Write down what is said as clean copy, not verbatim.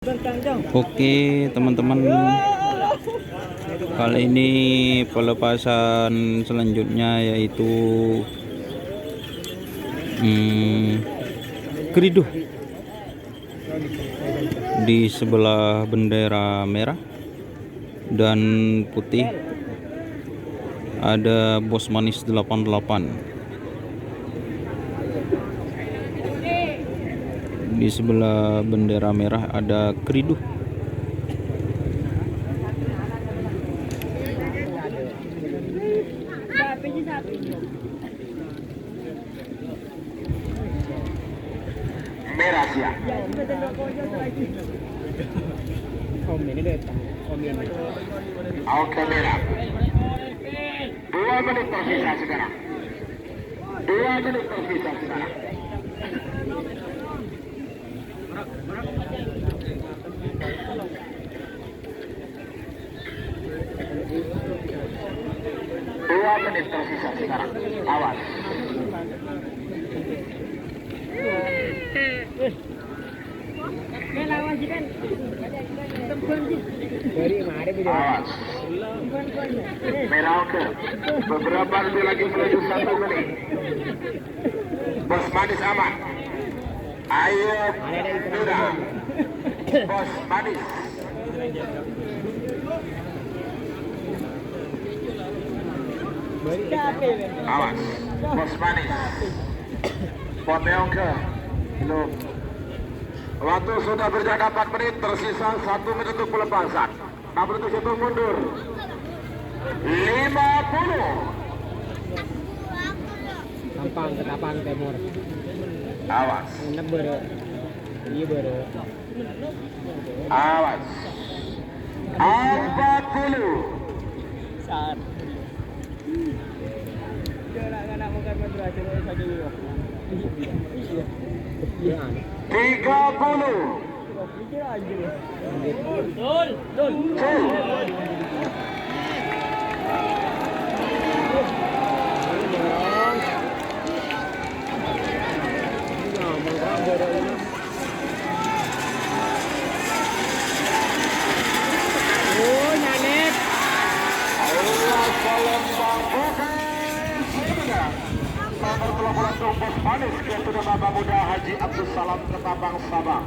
Oke teman-teman, kali ini pelepasan selanjutnya yaitu keriduh di sebelah bendera merah dan putih. Ada Bos Manis 88 di sebelah bendera merah, ada keriduh. Merah siap. Oke, merah. 2 menit tersisa sekarang. 2 menit tersisa sekarang. Dua menit tersisa sekarang. Awas. Awas. Merah oke. Beberapa lebih lagi menuju 1 menit. Bos Manis aman. Ayo merah. Bos Manis. Awas. Bos Manis. Poteongke. Belum. Waktu sudah berjalan 4 menit, tersisa 1 menit untuk pelepasan. 67 mundur. 50. Tampang ke Tapang Timur. Awas. Enak bere. Iya bere. Awas. 40. Saat. Jangan makan madrasah saja yo. Iya. 30. Dol. Oh, nyanet. Nomor 18 Bos Manis kepada Bapak Muda Haji Abdul Salam Ketapang Sabang.